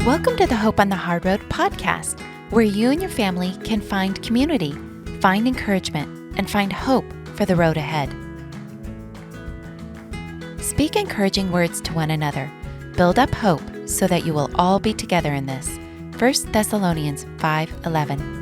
Welcome to the Hope on the Hard Road podcast, where you and your family can find community, find encouragement, and find hope for the road ahead. Speak encouraging words to one another. Build up hope so that you will all be together in this. 1 Thessalonians 5:11.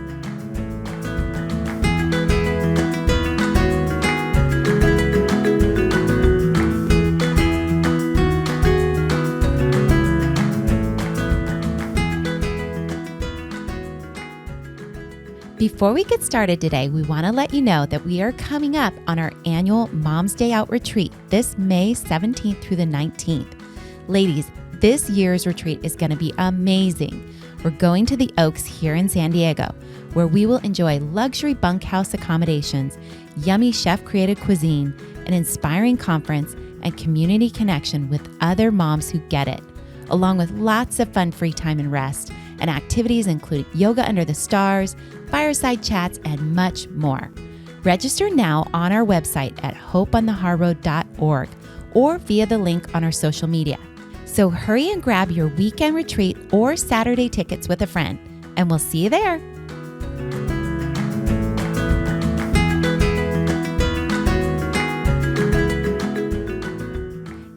Before we get started today, we want to let you know that we are coming up on our annual Mom's Day Out retreat this May 17th through the 19th. Ladies, this year's retreat is going to be amazing. We're going to the Oaks here in San Diego, where we will enjoy luxury bunkhouse accommodations, yummy chef-created cuisine, an inspiring conference, and community connection with other moms who get it, along with lots of fun free time and rest, and activities include yoga under the stars, fireside chats, and much more. Register now on our website at hopeonthehardroad.org or via the link on our social media. So hurry and grab your weekend retreat or Saturday tickets with a friend, and we'll see you there.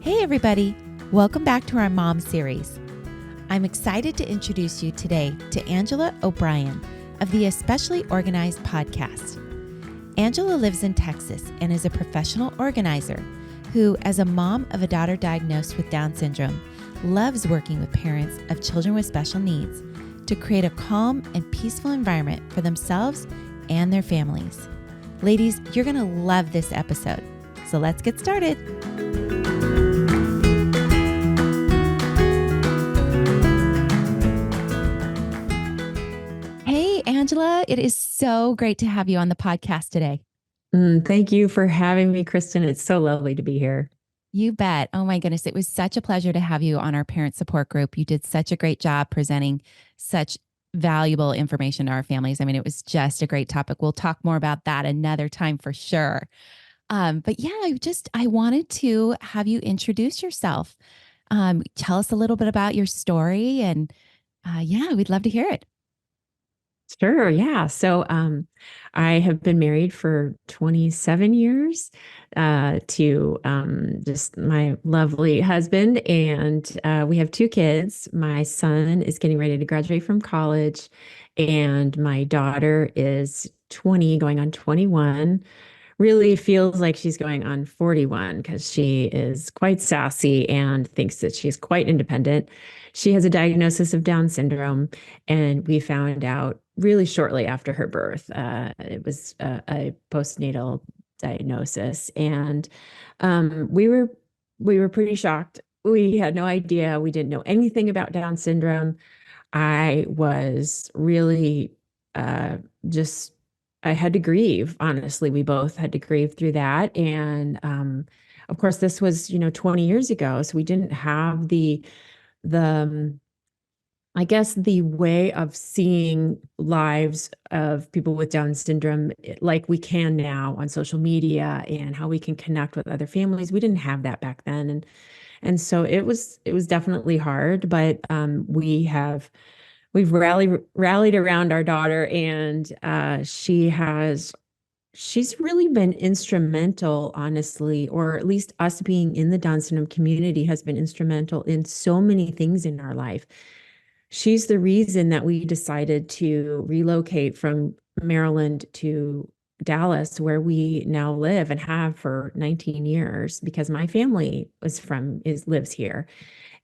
Hey everybody, welcome back to our Mom series. I'm excited to introduce you today to Angela Obrien of the Especially Organized podcast. Angela lives in Texas and is a professional organizer who, as a mom of a daughter diagnosed with Down syndrome, loves working with parents of children with special needs to create a calm and peaceful environment for themselves and their families. Ladies, you're going to love this episode. So let's get started. Angela, it is so great to have you on the podcast today. Thank you for having me, Kristen. It's so lovely to be here. You bet. Oh my goodness. It was such a pleasure to have you on our parent support group. You did such a great job presenting such valuable information to our families. I mean, it was just a great topic. We'll talk more about that another time for sure. But yeah, I wanted to have you introduce yourself. Tell us a little bit about your story, and we'd love to hear it. Sure. Yeah. So I have been married for 27 years to just my lovely husband. And we have two kids. My son is getting ready to graduate from college, and my daughter is 20, going on 21. Really feels like she's going on 41 because she is quite sassy and thinks that she's quite independent. She has a diagnosis of Down syndrome, and we found out really shortly after her birth. It was a postnatal diagnosis, and we were pretty shocked. We had no idea. We didn't know anything about Down syndrome. I was really just I had to grieve. Honestly, we both had to grieve through that. And of course, this was 20 years ago, so we didn't have the I guess the way of seeing lives of people with Down syndrome like we can now on social media, and how we can connect with other families. We didn't have that back then, and so it was definitely hard. But we've rallied around our daughter, and she's really been instrumental, honestly, or at least us being in the Down syndrome community has been instrumental in so many things in our life. She's the reason that we decided to relocate from Maryland to Dallas, where we now live and have for 19 years, because my family lives here.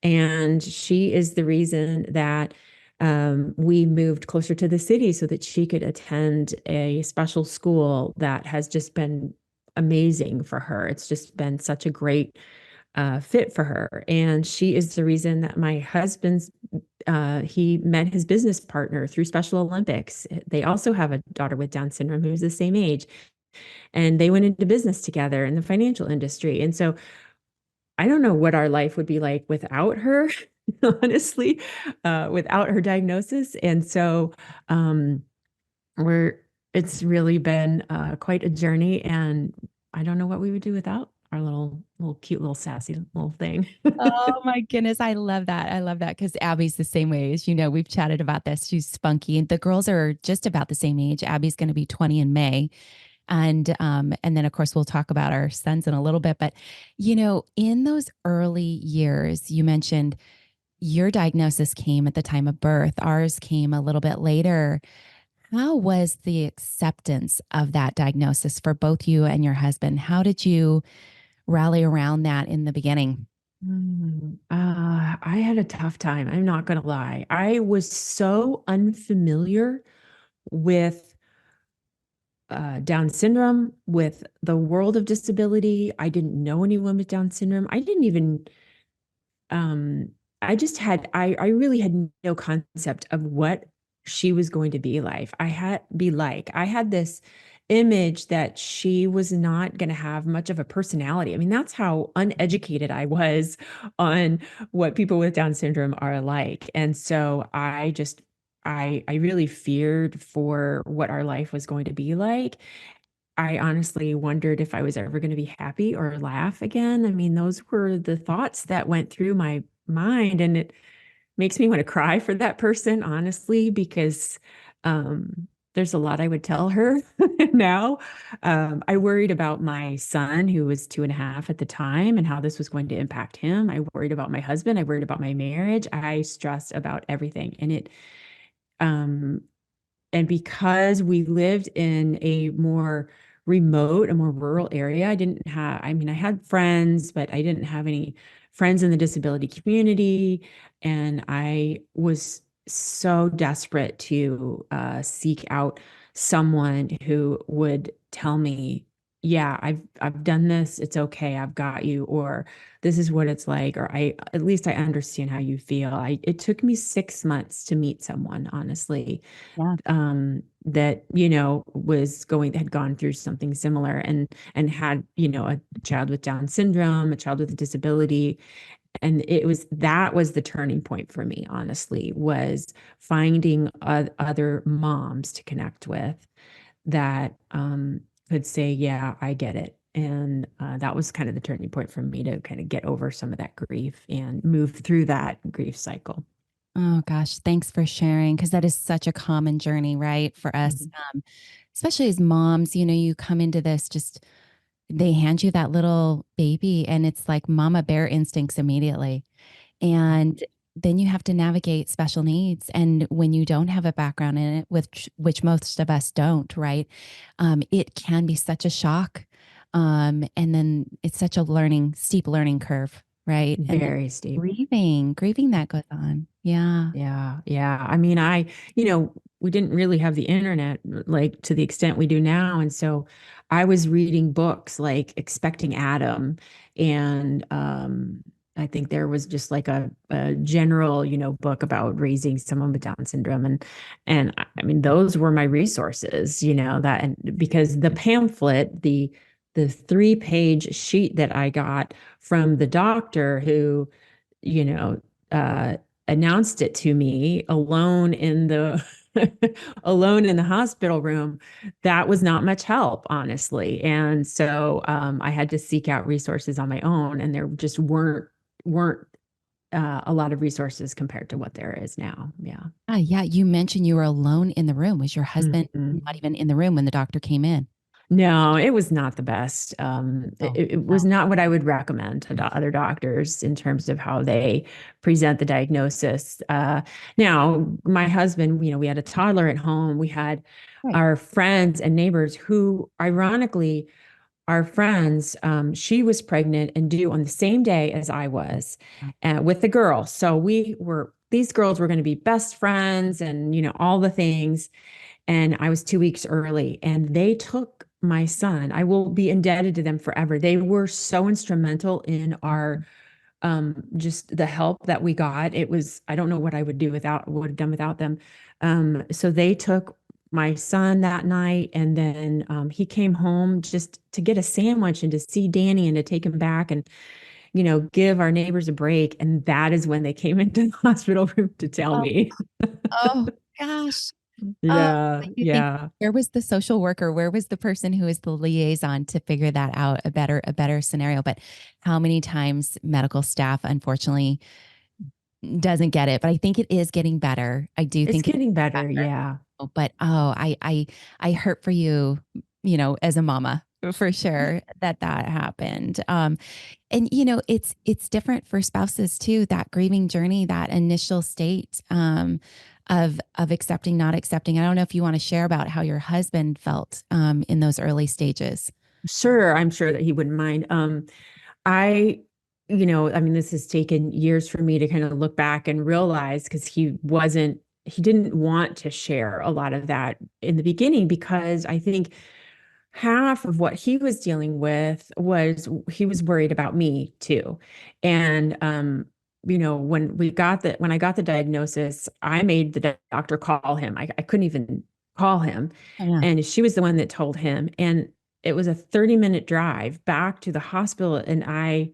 And she is the reason that we moved closer to the city so that she could attend a special school that has just been amazing for her. It's just been such a great fit for her. And she is the reason that my husband's he met his business partner through Special Olympics. They also have a daughter with Down syndrome who's the same age, and they went into business together in the financial industry. And so I don't know what our life would be like without her, honestly, without her diagnosis. And so it's really been quite a journey, and I don't know what we would do without our little little cute, little sassy little thing. Oh my goodness. I love that. I love that because Abby's the same way. As you know, we've chatted about this. She's spunky and the girls are just about the same age. Abby's going to be 20 in May. And then of course we'll talk about our sons in a little bit. But in those early years, you mentioned your diagnosis came at the time of birth. Ours came a little bit later. How was the acceptance of that diagnosis for both you and your husband? How did you rally around that in the beginning? I had a tough time. I'm not going to lie. I was so unfamiliar with Down syndrome, with the world of disability. I didn't know anyone with Down syndrome. I didn't even um I just had I really had no concept of what she was going to be like. I had this image that she was not going to have much of a personality. I mean, that's how uneducated I was on what people with Down syndrome are like. And so I really feared for what our life was going to be like. I honestly wondered if I was ever going to be happy or laugh again. I mean, those were the thoughts that went through my mind, and it makes me want to cry for that person, honestly, because there's a lot I would tell her now. I worried about my son, who was 2.5 at the time, and how this was going to impact him. I worried about my husband. I worried about my marriage. I stressed about everything, um, and because we lived in a more rural area, I mean, I had friends, but I didn't have any friends in the disability community. And I was so desperate to seek out someone who would tell me, yeah, I've done this. It's okay. I've got you. Or this is what it's like. Or at least I understand how you feel. It took me 6 months to meet someone, honestly, Yeah. that had gone through something similar, and had a child with Down syndrome, a child with a disability. And that was the turning point for me, honestly, was finding other moms to connect with that could say, yeah, I get it. And that was kind of the turning point for me to kind of get over some of that grief and move through that grief cycle. Oh gosh, thanks for sharing because that is such a common journey, right? For us, Mhm. especially as moms, you come into this just they hand you that little baby and it's like mama bear instincts immediately. And then you have to navigate special needs. And when you don't have a background in it, which most of us don't, right? It can be such a shock. And then it's such a steep learning curve, right? And then Very steep. grieving that goes on. Yeah. Yeah, yeah. I mean, we didn't really have the internet like to the extent we do now. And so I was reading books like Expecting Adam. And I think there was just like a general, book about raising someone with Down syndrome. And I mean, those were my resources, that, and because the pamphlet, the 3-page sheet that I got from the doctor who, you know, uh, announced it to me alone in the alone in the hospital room, that was not much help, honestly. And so I had to seek out resources on my own, and there just weren't a lot of resources compared to what there is now. Yeah. Ah, yeah. You mentioned you were alone in the room. Was your husband not Mhm. even in the room when the doctor came in? No, it was not the best. Oh, It was wow. not what I would recommend to other doctors in terms of how they present the diagnosis. Now, my husband, we had a toddler at home. We had Right. our friends and neighbors who, ironically, our friends, she was pregnant and due on the same day as I was, with the girl. So these girls were going to be best friends and, all the things. And I was 2 weeks early, and they took my son. I will be indebted to them forever. They were so instrumental in our just the help that we got. I don't know what I would have done without them. So they took my son that night, and then he came home just to get a sandwich and to see Danny and to take him back and give our neighbors a break. And that is when they came into the hospital room to tell Oh, me. oh gosh. Oh, Yeah, but you think yeah. where was the social worker? Where was the person who is the liaison to figure that out a better scenario? But how many times medical staff unfortunately doesn't get it? But I think it is getting better. I do It's think it's getting getting better. better. Yeah. But oh, I hurt for you, as a mama for sure that happened. And it's different for spouses too, that grieving journey, that initial state of accepting, not accepting. I don't know if you want to share about how your husband felt in those early stages. Sure. I'm sure that he wouldn't mind. I, I mean, this has taken years for me to kind of look back and realize because he didn't want to share a lot of that in the beginning because I think half of what he was dealing with was he was worried about me too. And, when I got the diagnosis, I made the doctor call him. I couldn't even call him. Oh, yeah. And she was the one that told him. And it was a 30-minute drive back to the hospital. And I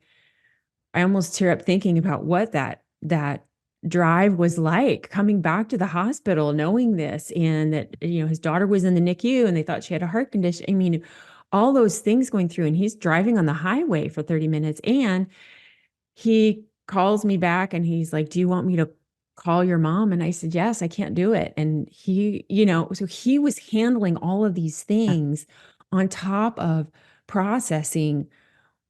almost tear up thinking about what that drive was like coming back to the hospital knowing this and that his daughter was in the NICU and they thought she had a heart condition. I mean, all those things going through and he's driving on the highway for 30 minutes and he calls me back and he's like, "Do you want me to call your mom?" And I said, "Yes, I can't do it." And so he was handling all of these things on top of processing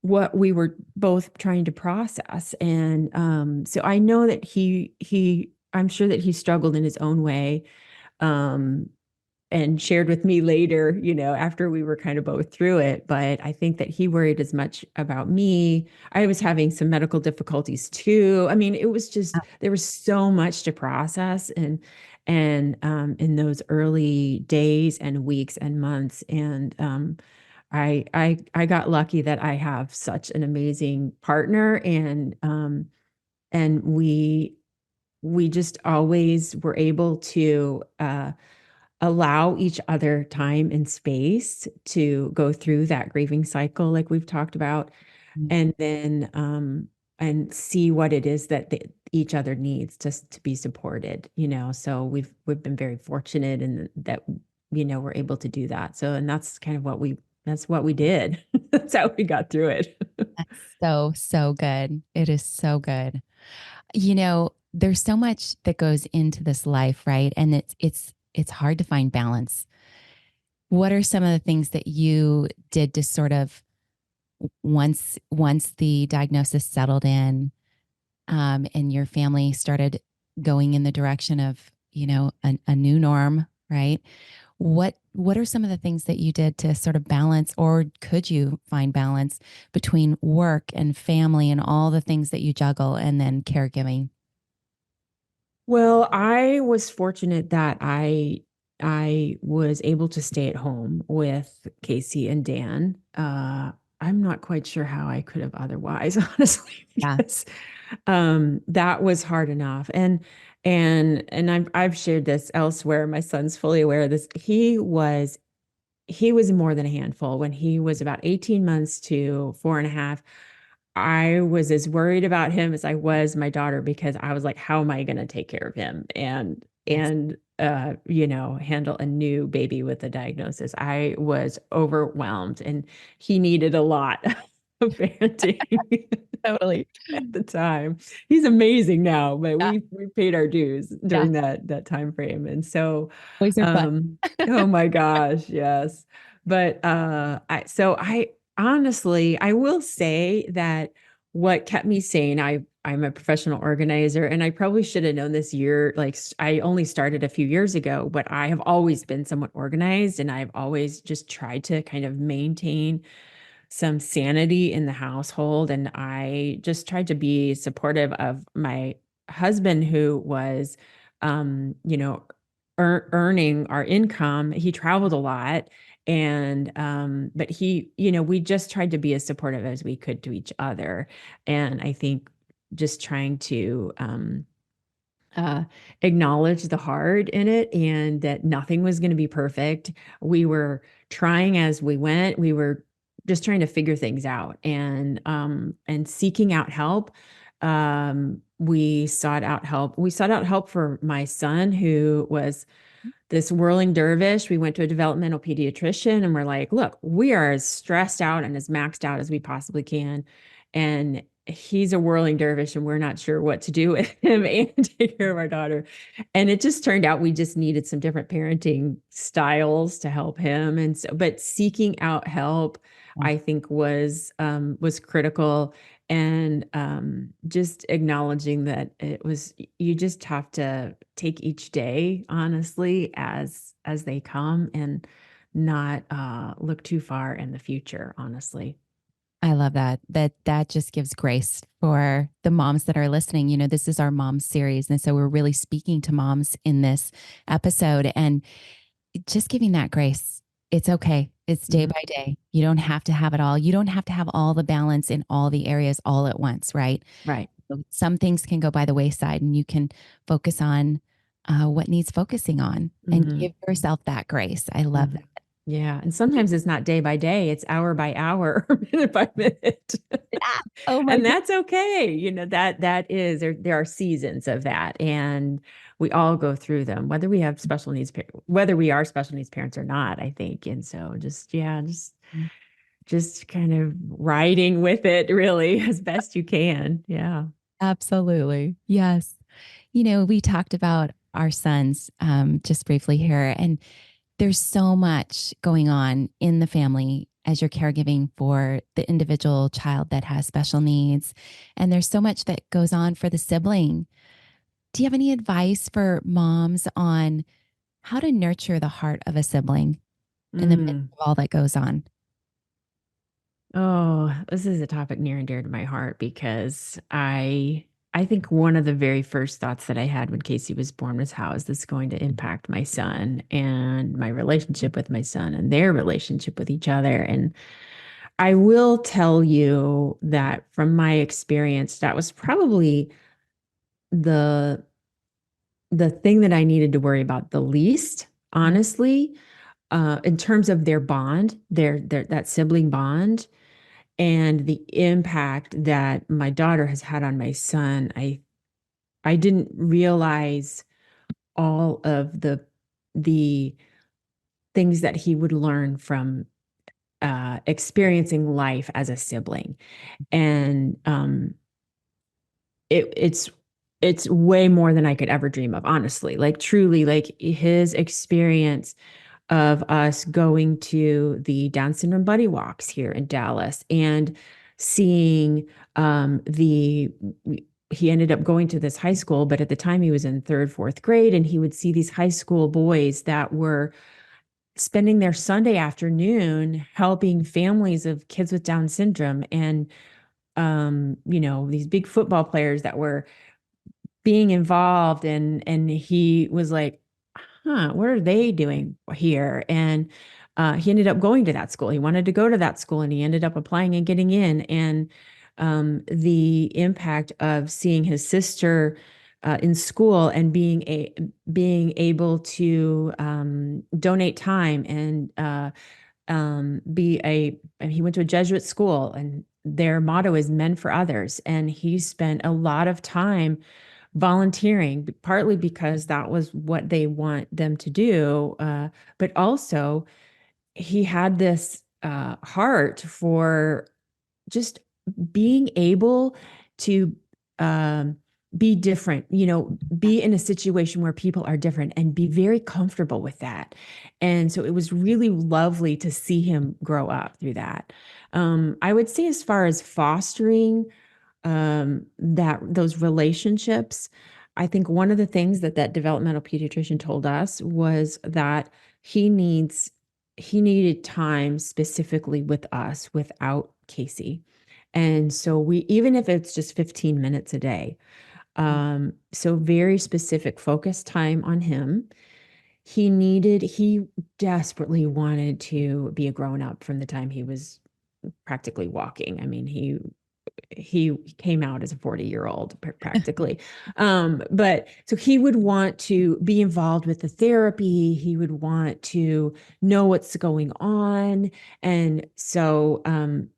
what we were both trying to process. And so I know that I'm sure that he struggled in his own way. Um, and shared with me later, after we were kind of both through it. But I think that he worried as much about me. I was having some medical difficulties too. I mean, it was just there was so much to process and in those early days and weeks and months. And I got lucky that I have such an amazing partner and we just always were able to allow each other time and space to go through that grieving cycle like we've talked about and then and see what it is that each other needs to be supported, so we've been very fortunate in that we're able to do that. So and that's kind of that's what we did. That's how we got through it. That's so good. It is so good. There's so much that goes into this life, right? And it's hard to find balance. What are some of the things that you did to sort of once the diagnosis settled in, and your family started going in the direction of, a new norm, right? What are some of the things that you did to sort of balance, or could you find balance between work and family and all the things that you juggle and then caregiving? Well, I was fortunate that I was able to stay at home with Casey and Dan. I'm not quite sure how I could have otherwise, honestly, Yeah. because that was hard enough. And I've shared this elsewhere. My son's fully aware of this. He was more than a handful when he was about 18 months to 4.5. I was as worried about him as I was my daughter because I was like, how am I going to take care of him Yes. handle a new baby with a diagnosis? I was overwhelmed and he needed a lot of parenting Totally. at the time. He's amazing now, but Yeah. we paid our dues Yeah. during that time frame. And so Boys are fun. oh my gosh, yes. But I honestly I will say that what kept me sane, I'm a professional organizer and I probably should have known this year, like I only started a few years ago, but I have always been somewhat organized and I've always just tried to kind of maintain some sanity in the household. And I just tried to be supportive of my husband, who was, earning our income. He traveled a lot. And, but we just tried to be as supportive as we could to each other. And I think just trying to, uh, acknowledge the hard in it and that nothing was going to be perfect. We were trying as we went. We were just trying to figure things out and seeking out help. We sought out help. We sought out help for my son, who was this whirling dervish. We went to a developmental pediatrician and we're like, look, we are as stressed out and as maxed out as we possibly can. And he's a whirling dervish and we're not sure what to do with him and take care of our daughter. And it just turned out we just needed some different parenting styles to help him. And so, but seeking out help, I think was critical. And just acknowledging that it was, you just have to take each day honestly as they come and not look too far in the future, honestly. I love that. That just gives grace for the moms that are listening. You know, this is our mom series. And so we're really speaking to moms in this episode and just giving that grace. It's okay. It's day by day. You don't have to have it all. You don't have to have all the balance in all the areas all at once, right? Right. So some things can go by the wayside and you can focus on what needs focusing on and give yourself that grace. I love that. Yeah. And sometimes it's not day by day, it's hour by hour, or minute by minute. Yeah. Oh my And God. that's okay. You know, that is there are seasons of that. And we all go through them, whether we have special needs, whether we are special needs parents or not, I think. And so just, yeah, just kind of riding with it really as best you can. Yeah. Absolutely. Yes. You know, we talked about our sons just briefly here, and there's so much going on in the family as you're caregiving for the individual child that has special needs. And there's so much that goes on for the sibling. Do you have any advice for moms on how to nurture the heart of a sibling in the midst Mm. of all that goes on? Oh, this is a topic near and dear to my heart because I think one of the very first thoughts that I had when Casey was born was, how is this going to impact my son and my relationship with my son and their relationship with each other? And I will tell you that from my experience, that was probably the the thing that I needed to worry about the least, honestly, in terms of their bond, their that sibling bond and the impact that my daughter has had on my son. I didn't realize all of the things that he would learn from experiencing life as a sibling. And it's way more than I could ever dream of, honestly. Like truly, like his experience of us going to the Down syndrome buddy walks here in Dallas and seeing the he ended up going to this high school, but at the time he was in third, fourth grade, and he would see these high school boys that were spending their Sunday afternoon helping families of kids with Down syndrome. And you know, these big football players that were being involved, and he was like, what are they doing here? And he ended up going to that school. He wanted to go to that school and he ended up applying and getting in. And the impact of seeing his sister in school and being able to donate time and and he went to a Jesuit school, and their motto is men for others. And he spent a lot of time volunteering, partly because that was what they want them to do. But also, he had this heart for just being able to um, be different, you know, be in a situation where people are different and be very comfortable with that. And so it was really lovely to see him grow up through that. I would say, as far as fostering that those relationships, I think one of the things that that developmental pediatrician told us was that he needed time specifically with us without Casey. And so we, even if it's just 15 minutes a day, so very specific focus time on him. He desperately wanted to be a grown up from the time he was practically walking. I mean, he came out as a 40-year-old practically. But so he would want to be involved with the therapy. He would want to know what's going on. And so,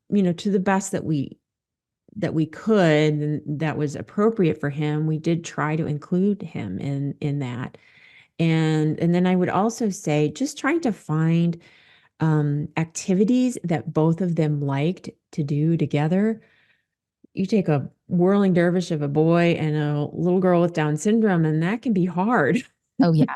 you know, to the best that we could and that was appropriate for him, we did try to include him in that. And then I would also say just trying to find activities that both of them liked to do together. You take a whirling dervish of a boy and a little girl with Down syndrome, and that can be hard. Oh, yeah.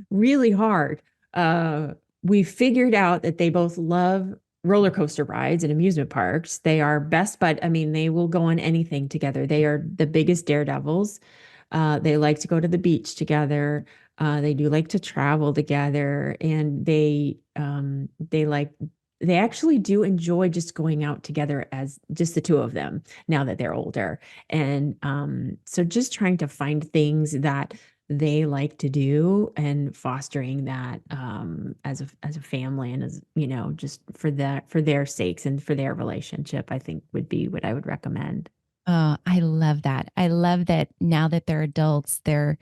Really hard. Uh, we figured out that they both love roller coaster rides and amusement parks. They are best bud. I mean, they will go on anything together. They are the biggest daredevils. They like to go to the beach together. They do like to travel together, and they actually do enjoy just going out together as just the two of them now that they're older. And so just trying to find things that they like to do and fostering that as a family and as just for their sakes and for their relationship, I think would be what I would recommend. Oh, I love that. I love that now that they're adults, they're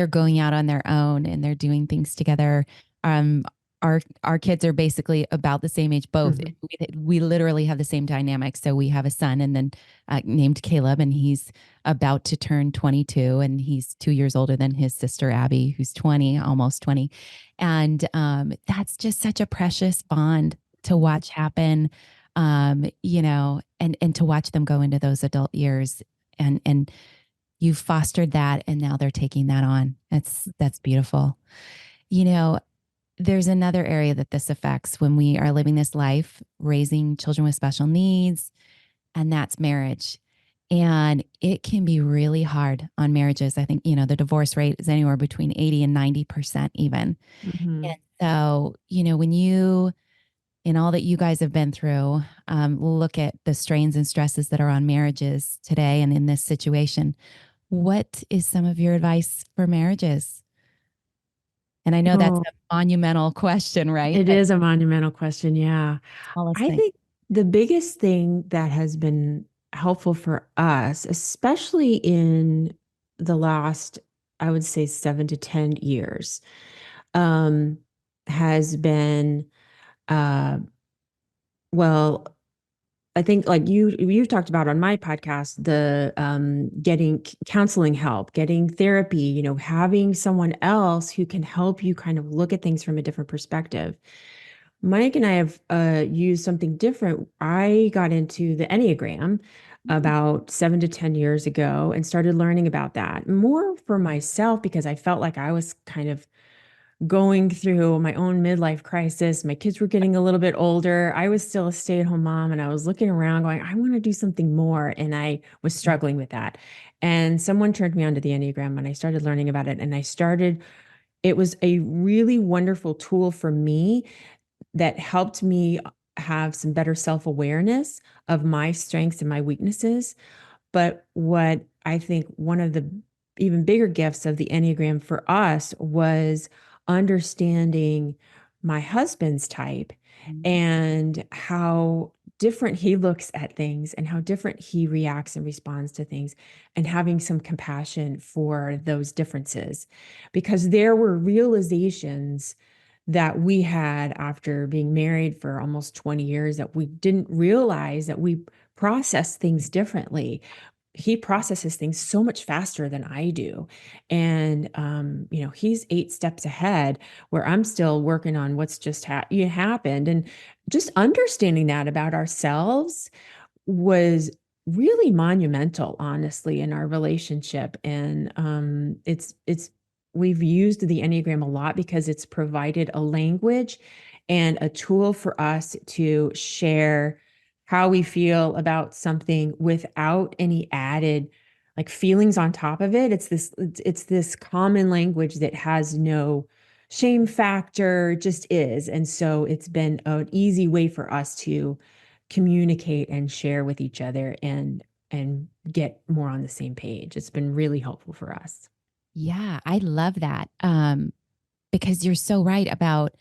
going out on their own and they're doing things together. Um, our kids are basically about the same age, both. Mhm. We literally have the same dynamic. So we have a son, and then named Caleb, and he's about to turn 22, and he's 2 years older than his sister Abby, who's 20, almost 20, and that's just such a precious bond to watch happen. And to watch them go into those adult years, and you fostered that and now they're taking that on. That's beautiful. You know, there's another area that this affects when we are living this life, raising children with special needs, and that's marriage. And it can be really hard on marriages. I think, the divorce rate is anywhere between 80 and 90% even. Mhm. And so, when you, in all that you guys have been through, look at the strains and stresses that are on marriages today and in this situation, what is some of your advice for marriages? And I know that's Oh, a monumental question, right? it But is a monumental question. Yeah. smallest I thing. think the biggest thing that has been helpful for us, especially in the last, I would say 7 to 10 years, um, has been, uh, well, I think like you've talked about on my podcast, the getting counseling help, getting therapy, having someone else who can help you kind of look at things from a different perspective. Mike and I have used something different. I got into the Enneagram about 7 to 10 years ago and started learning about that more for myself because I felt like I was kind of going through my own midlife crisis. My kids were getting a little bit older. I was still a stay-at-home mom and I was looking around going, I want to do something more. And I was struggling with that. And someone turned me on to the Enneagram and I started learning about it. And it was a really wonderful tool for me that helped me have some better self-awareness of my strengths and my weaknesses. But what I think one of the even bigger gifts of the Enneagram for us was understanding my husband's type Mhm. and how different he looks at things and how different he reacts and responds to things, and having some compassion for those differences. Because there were realizations that we had after being married for almost 20 years that we didn't realize that we process things differently. He processes things so much faster than I do. And, he's 8 steps ahead where I'm still working on what's just happened. And just understanding that about ourselves was really monumental, honestly, in our relationship. And we've used the Enneagram a lot because it's provided a language and a tool for us to share how we feel about something without any added like feelings on top of it. It's this common language that has no shame factor, just is. And so it's been an easy way for us to communicate and share with each other and get more on the same page. It's been really helpful for us. Yeah, I love that. Because you're so right about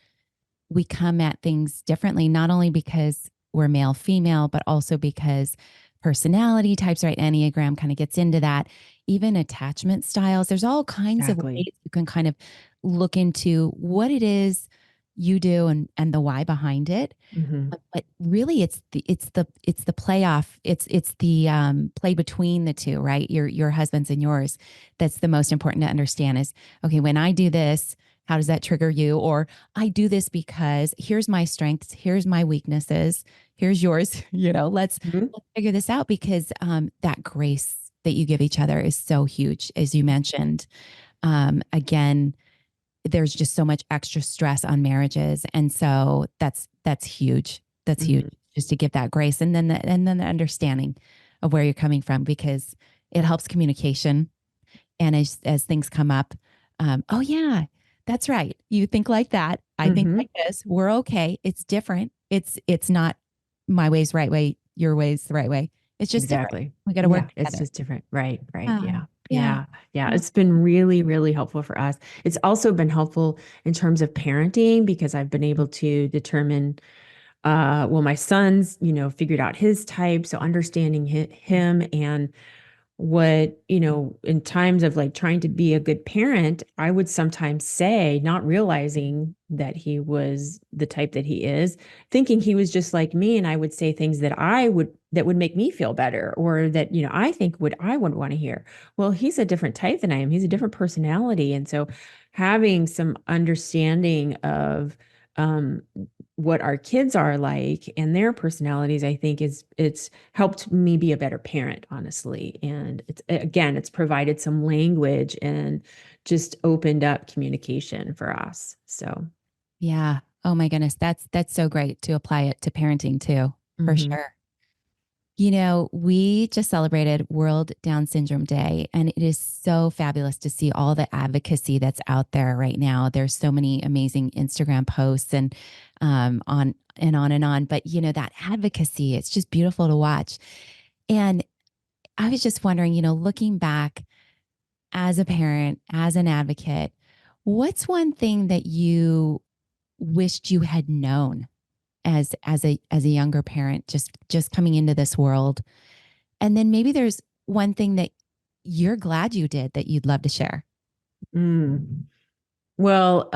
we come at things differently, not only because we're male, female, but also because personality types, right? Enneagram kind of gets into that. Even attachment styles. There's all kinds of ways Exactly. you can kind of look into what it is. you do and the why behind it. Hmm. But really it's the playoff. It's the play between the two, right? Your husband's and yours. That's the most important to understand is, okay, when I do this, how does that trigger you? Or I do this because here's my strengths, here's my weaknesses, here's yours. Hmm. Let's figure this out because that grace that you give each other is so huge, as you mentioned. Again, there's just so much extra stress on marriages, and so that's huge. That's huge, Hmm. just to give that grace, and then the understanding of where you're coming from, because it helps communication. And as things come up, oh yeah, that's right, you think like that, I think Hmm. like this, we're okay, it's different, it's not my way's right way, your way's the right way, it's just different, Exactly. we got to work Yeah, it's together. just different. Right, right. Yeah, Yeah. yeah, Yeah. Yeah. yeah, It's been really, really helpful for us. It's also been helpful in terms of parenting because I've been able to determine well, my son's, figured out his type, so understanding him and what, in times of like trying to be a good parent, I would sometimes say, not realizing that he was the type that he is, thinking he was just like me. And I would say things that would make me feel better or that, I think I would want to hear. Well, he's a different type than I am. He's a different personality. And so having some understanding of, um, what our kids are like and their personalities, I think it's helped me be a better parent, honestly. And it's provided some language and just opened up communication for us. So, yeah. Oh my goodness, that's so great to apply it to parenting too, for mhm. sure. We just celebrated World Down Syndrome Day, and it is so fabulous to see all the advocacy that's out there right now. There's so many amazing Instagram posts and on and on and on. But that advocacy, it's just beautiful to watch. And I was just wondering, looking back as a parent, as an advocate, what's one thing that you wished you had known as a younger parent, just coming into this world? And then maybe there's one thing that you're glad you did that you'd love to share. Mm. Well,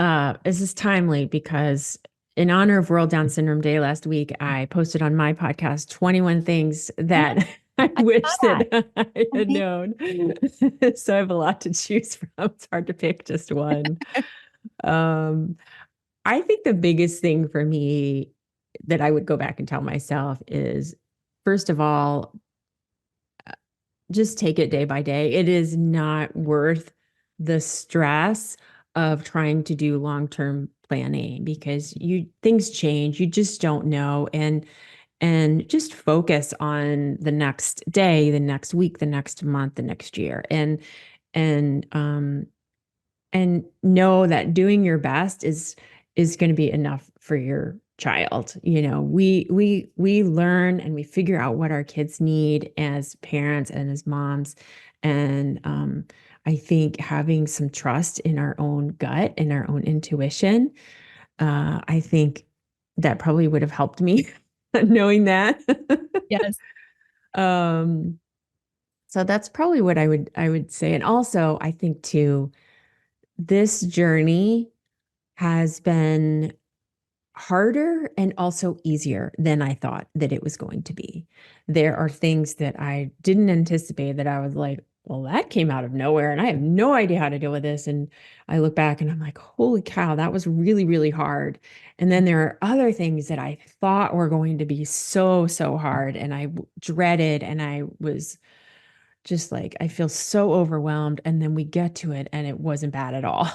this is timely because in honor of World Down Syndrome Day last week, I posted on my podcast 21 things Yeah, that I I saw wish that. that I had Amazing. known. So I have a lot to choose from. It's hard to pick just one. Um, I think the biggest thing for me that I would go back and tell myself is, first of all, just take it day by day. It is not worth the stress of trying to do long-term planning because things change. You just don't know. And just focus on the next day, the next week, the next month, the next year. And and know that doing your best is going to be enough for your child. We learn and we figure out what our kids need as parents and as moms. And I think having some trust in our own gut and our own intuition, I think that probably would have helped me knowing that. Yes. um so that's probably what I would say. And also I think too, this journey has been harder and also easier than I thought that it was going to be. There are things that I didn't anticipate that I was like, well, that came out of nowhere and I have no idea how to deal with this. And I look back and I'm like, holy cow, that was really, really hard. And then there are other things that I thought were going to be so, so hard and I dreaded and I was just like I feel so overwhelmed and then we get to it and it wasn't bad at all.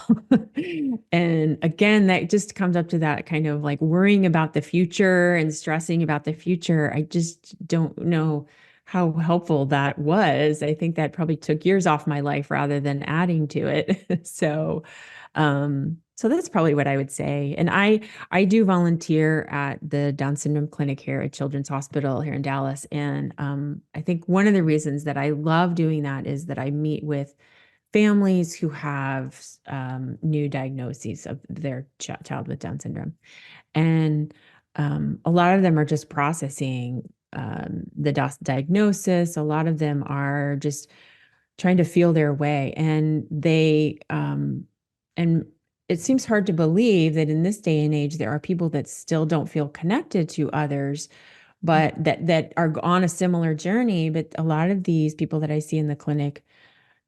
And again, that just comes up to that kind of like worrying about the future and stressing about the future. I just don't know how helpful that was. I think that probably took years off my life rather than adding to it. So that's probably what I would say. And I do volunteer at the Down syndrome clinic here at Children's Hospital here in Dallas. And I think one of the reasons that I love doing that is that I meet with families who have new diagnoses of their child with Down syndrome. And a lot of them are just processing the diagnosis. A lot of them are just trying to feel their way. And they, and it seems hard to believe that in this day and age, there are people that still don't feel connected to others, but that are on a similar journey. But a lot of these people that I see in the clinic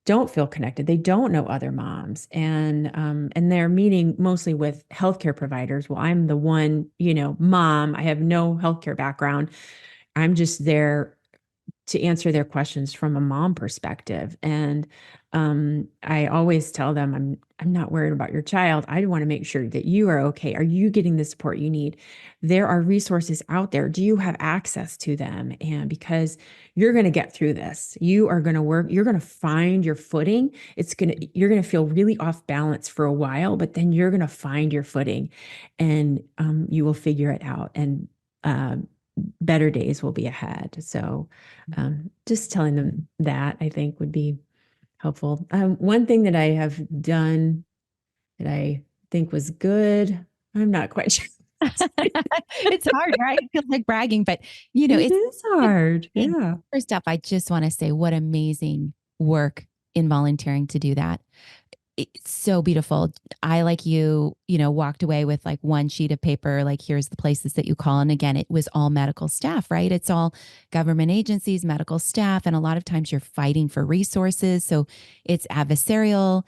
don't feel connected. They don't know other moms, and they're meeting mostly with healthcare providers. Well, I'm the one, mom. I have no healthcare background. I'm just there to answer their questions from a mom perspective. And I always tell them, I'm not worried about your child. I want to make sure that you are okay. Are you getting the support you need? There are resources out there. Do you have access to them? And because you're going to get through this, you are going to work, you're going to find your footing. You're going to feel really off balance for a while, but then you're going to find your footing, and you will figure it out. And better days will be ahead. So just telling them that, I think, would be helpful. One thing that I have done that I think was good, I'm not quite sure. It's hard, right? It feels like bragging, but It it's is hard. thing. Yeah. First up, I just want to say what amazing work in volunteering to do that. It's so beautiful. I, like walked away with like one sheet of paper, like, here's the places that you call. And again, it was all medical staff, right? It's all government agencies, medical staff. And a lot of times you're fighting for resources. So it's adversarial.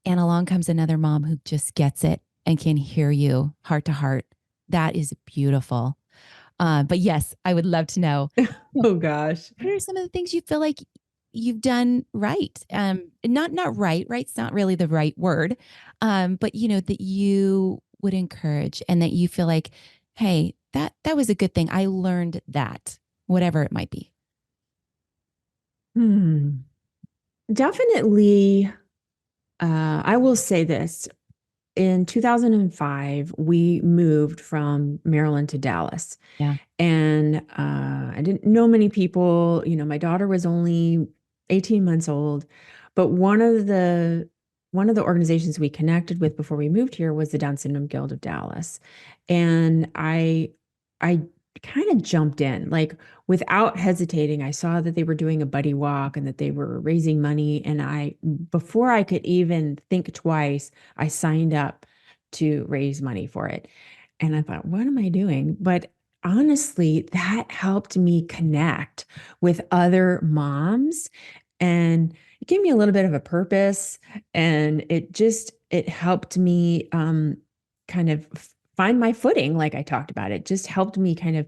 And along comes another mom who just gets it and can hear you heart to heart. That is beautiful. But yes, I would love to know, Oh gosh. what are some of the things you feel like you've done right? Not right. Right's not really the right word. But that you would encourage, and that you feel like, hey, that was a good thing. I learned that, whatever it might be. Definitely. I will say this. In 2005, we moved from Maryland to Dallas. Yeah. And I didn't know many people. My daughter was only 18 months old, but one of the organizations we connected with before we moved here was the Down Syndrome Guild of Dallas. And I kind of jumped in, like, without hesitating. I saw that they were doing a buddy walk and that they were raising money. And before I could even think twice, I signed up to raise money for it. And I thought, what am I doing? But honestly, that helped me connect with other moms, and it gave me a little bit of a purpose. And it helped me kind of find my footing, like I talked about. It just helped me kind of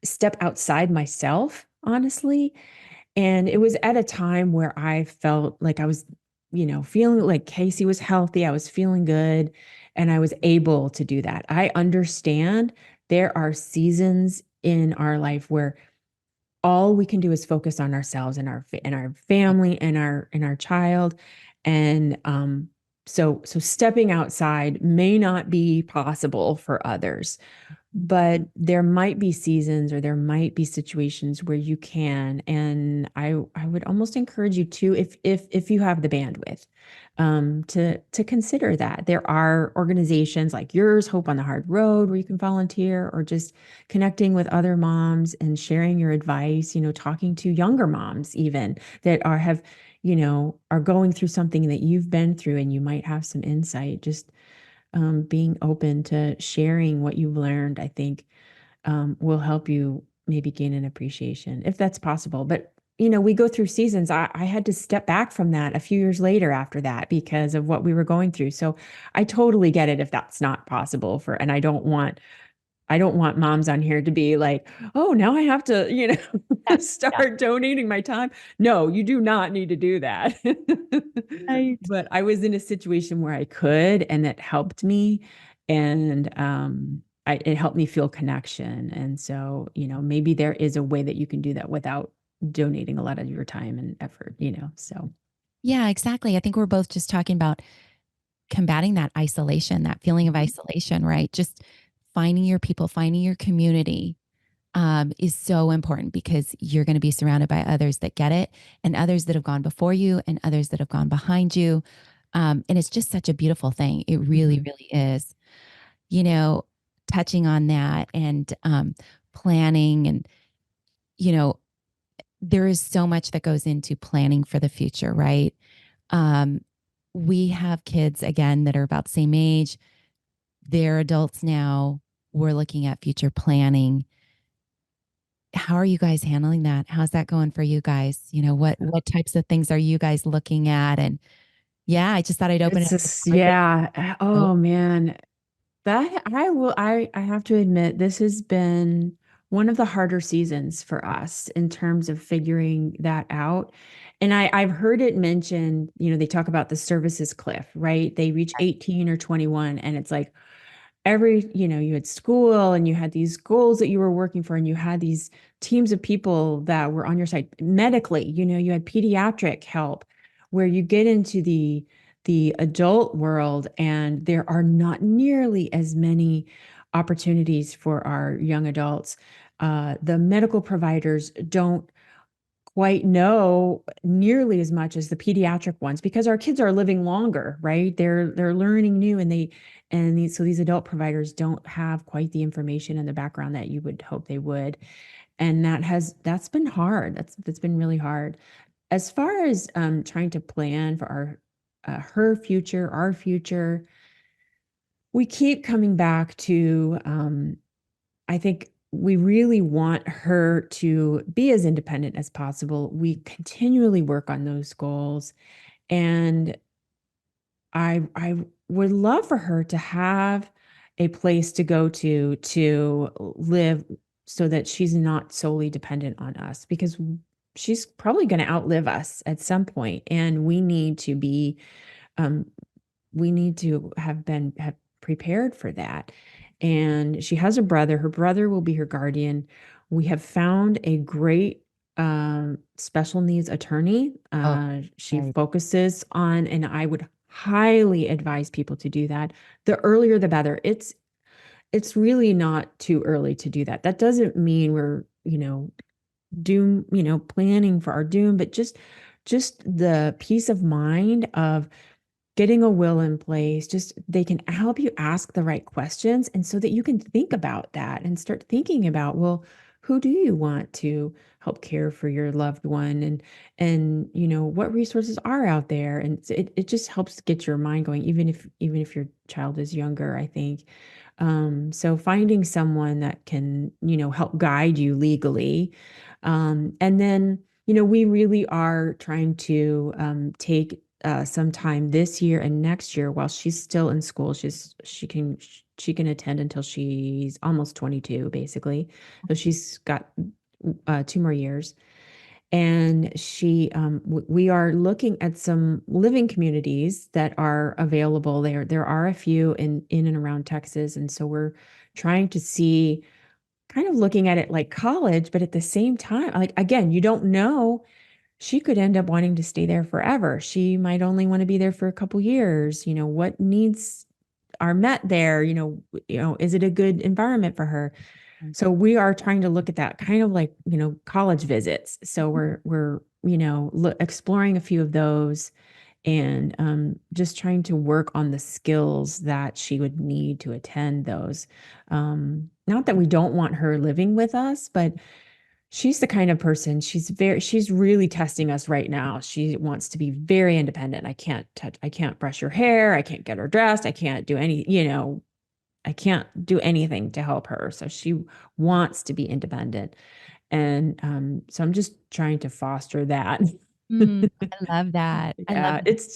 step outside myself, honestly. And it was at a time where I felt like I was, feeling like Casey was healthy. I was feeling good, and I was able to do that. I understand there are seasons in our life where all we can do is focus on ourselves and our family and our child. And so stepping outside may not be possible for others, but there might be seasons, or there might be situations where you can. And I would almost encourage you to, if you have the bandwidth, to consider that. There are organizations like yours, Hope on the Hard Road, where you can volunteer, or just connecting with other moms and sharing your advice, talking to younger moms even that are going through something that you've been through, and you might have some insight. Just being open to sharing what you've learned, I think, will help you maybe gain an appreciation, if that's possible. But, we go through seasons. I had to step back from that a few years later after that because of what we were going through. So I totally get it if that's not possible and I don't want moms on here to be like, oh, now I have to, Yeah. start donating my time. No, you do not need to do that. Right. But I was in a situation where I could, and that helped me. And it helped me feel connection. And so, maybe there is a way that you can do that without donating a lot of your time and effort, so. Yeah, exactly. I think we're both just talking about combating that isolation, that feeling of isolation, right? Just finding your people, finding your community, is so important, because you're going to be surrounded by others that get it, and others that have gone before you, and others that have gone behind you. And it's just such a beautiful thing. It really, Mhm. really is. You know, touching on that, and planning, and, you know, there is so much that goes into planning for the future, right? Um, we have kids again that are about the same age. They're adults now. We're looking at future planning. How are you guys handling that? How's that going for you guys? What types of things are you guys looking at? And yeah, I just thought I'd open it It's up to just, the yeah. topic. Oh man. That I have to admit, this has been one of the harder seasons for us in terms of figuring that out. And I've heard it mentioned, they talk about the services cliff, right? They reach 18 or 21, and it's like, you had school and you had these goals that you were working for, and you had these teams of people that were on your side medically. You had pediatric help, where you get into the adult world, and there are not nearly as many opportunities for our young adults. The medical providers don't quite know nearly as much as the pediatric ones, because our kids are living longer, right? They're learning new, so these adult providers don't have quite the information in the background that you would hope they would. And that's been hard. That's been really hard. As far as trying to plan for her future, our future, we keep coming back to, I think we really want her to be as independent as possible. We continually work on those goals. And I would love for her to have a place to go to live, so that she's not solely dependent on us, because she's probably going to outlive us at some point, and um, we need to have prepared for that. And she has a brother. Her brother will be her guardian. We have found a great special needs attorney. Oh, She right. focuses on, and I would highly advise people to do that. The earlier, the better. It's really not too early to do that. That doesn't mean we're, doom, planning for our doom, but just the peace of mind of getting a will in place. Just they can help you ask the right questions, and so that you can think about that and start thinking about, well, who do you want to help care for your loved one, and what resources are out there. And it just helps get your mind going, even if your child is younger, I think. So finding someone that can, help guide you legally. And then, we really are trying to take some time this year and next year while she's still in school. She can attend until she's almost 22, basically. So she's got 2 more years. And we are looking at some living communities that are available there. There are a few in and around Texas, and so we're trying to see, kind of looking at it like college, but at the same time, like, again, you don't know. She could end up wanting to stay there forever. She might only want to be there for a couple years. What needs are met there? Is it a good environment for her? So we are trying to look at that, kind of like, college visits. So we're exploring a few of those, and just trying to work on the skills that she would need to attend those. Not that we don't want her living with us, but she's the kind of person, she's really testing us right now. She wants to be very independent. I can't brush her hair. I can't get her dressed. I can't do I can't do anything to help her. So she wants to be independent. And so I'm just trying to foster that. I love that. I love Yeah, that. it's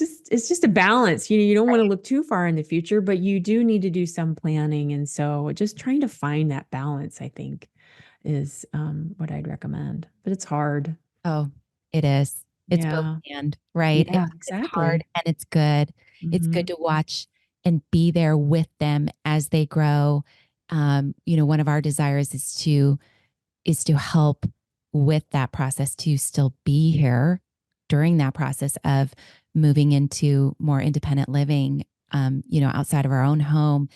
just a balance. You don't want to Right. look too far in the future, but you do need to do some planning. And so just trying to find that balance, I think, is what I'd recommend. But it's hard. Oh, it is. It's both Yeah. and, right? Yeah, It's hard exactly. and it's good. It's good Hmm. to watch and be there with them as they grow. One of our desires is to help with that process, to still be here during that process of moving into more independent living, outside of our own home.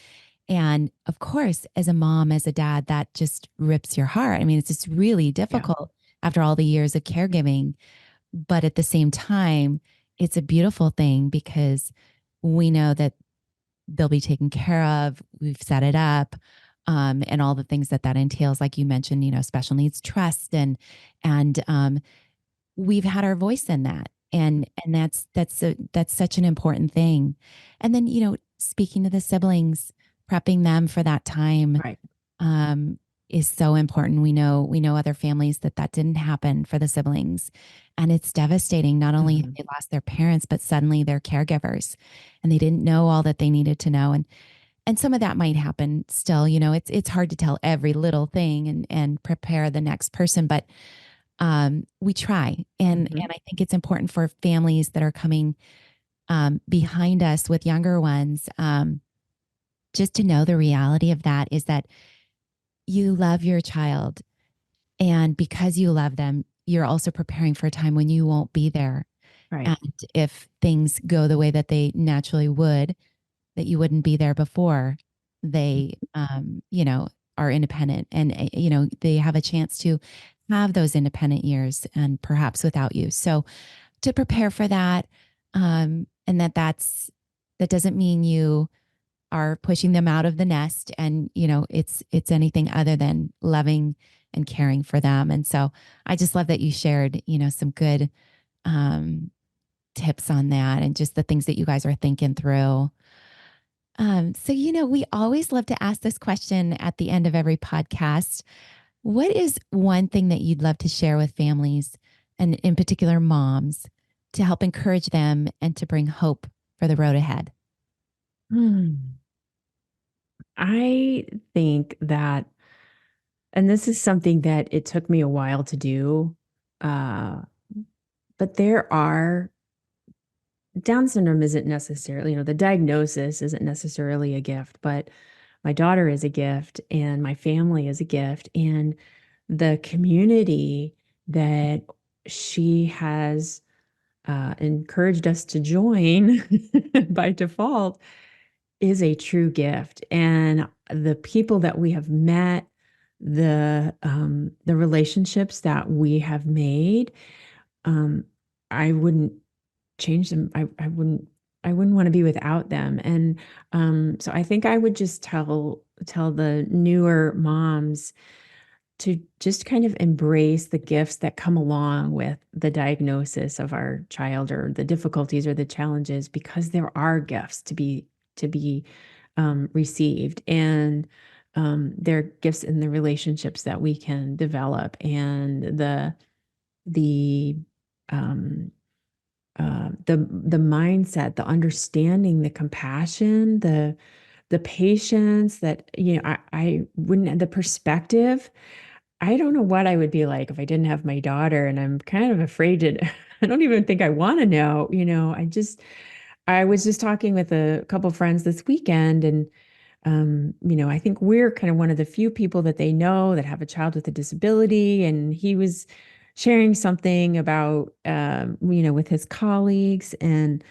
And of course, as a mom, as a dad, that just rips your heart. I mean, it's just really Yeah. difficult after all the years of caregiving. But at the same time, it's a beautiful thing because we know that they'll be taken care of. We've set it up, and all the things that entails, like you mentioned, special needs trust, and we've had our voice in that. And that's such an important thing. And then, speaking to the siblings, prepping them for that time, Right. um, is so important. We know other families that didn't happen for the siblings, and it's devastating. Not only have Mhm. they lost their parents, but suddenly they're caregivers, and they didn't know all that they needed to know. And some of that might happen still. It's hard to tell every little thing and prepare the next person, but we try. And Mhm. I think it's important for families that are coming behind us with younger ones, just to know the reality of that is that you love your child. And because you love them, you're also preparing for a time when you won't be there. Right. And if things go the way that they naturally would, that you wouldn't be there before they, are independent and, they have a chance to have those independent years and perhaps without you. So to prepare for that, and that doesn't mean you are pushing them out of the nest, and it's anything other than loving and caring for them. And so I just love that you shared some good um tips on that, and just the things that you guys are thinking through. So we always love to ask this question at the end of every podcast. What is one thing that you'd love to share with families, and in particular moms, to help encourage them and to bring hope for the road ahead? Hmm. I think that, and this is something that it took me a while to do, uh, but there are Down syndrome isn't necessarily, the diagnosis isn't necessarily a gift, but my daughter is a gift and my family is a gift. And the community that she has encouraged us to join by default is a true gift. And the people that we have met, the relationships that we have made, um, I wouldn't change them. I wouldn't want to be without them. And so I think I would just tell the newer moms to just kind of embrace the gifts that come along with the diagnosis of our child, or the difficulties or the challenges, because there are gifts to be received. And there are gifts in the relationships that we can develop, and the um, the mindset, the understanding, the compassion, the patience, that I wouldn't, the perspective. I don't know what I would be like if I didn't have my daughter, and I'm kind of afraid to. I don't even think I want to know. I was just talking with a couple friends this weekend, and I think we're kind of one of the few people that they know that have a child with a disability. And he was sharing something about, with his colleagues, and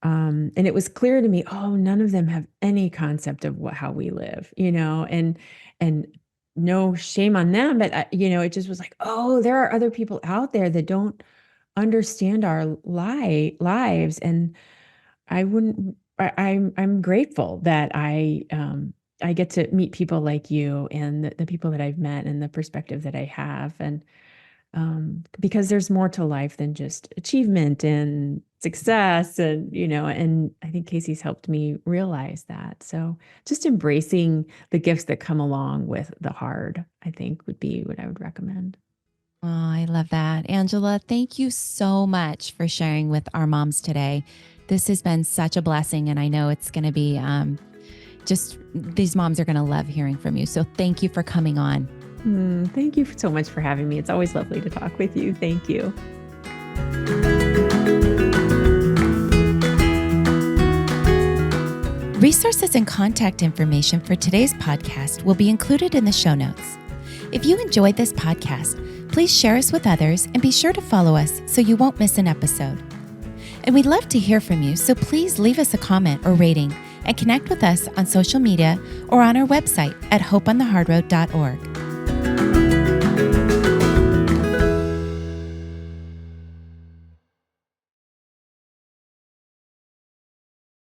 it was clear to me, oh, none of them have any concept of how we live, and no shame on them, but it just was like, oh, there are other people out there that don't understand our lives. And I wouldn't I'm grateful that I get to meet people like you, and the people that I've met, and the perspective that I have. And because there's more to life than just achievement and success. And I think Casey's helped me realize that. So just embracing the gifts that come along with the hard, I think, would be what I would recommend. Oh, I love that. Angela, thank you so much for sharing with our moms today. This has been such a blessing, and I know it's going to be just these moms are going to love hearing from you. So thank you for coming on. Thank you so much for having me. It's always lovely to talk with you. Thank you. Resources and contact information for today's podcast will be included in the show notes. If you enjoyed this podcast, please share us with others and be sure to follow us so you won't miss an episode. And we'd love to hear from you, so please leave us a comment or rating and connect with us on social media or on our website at hopeonthehardroad.org.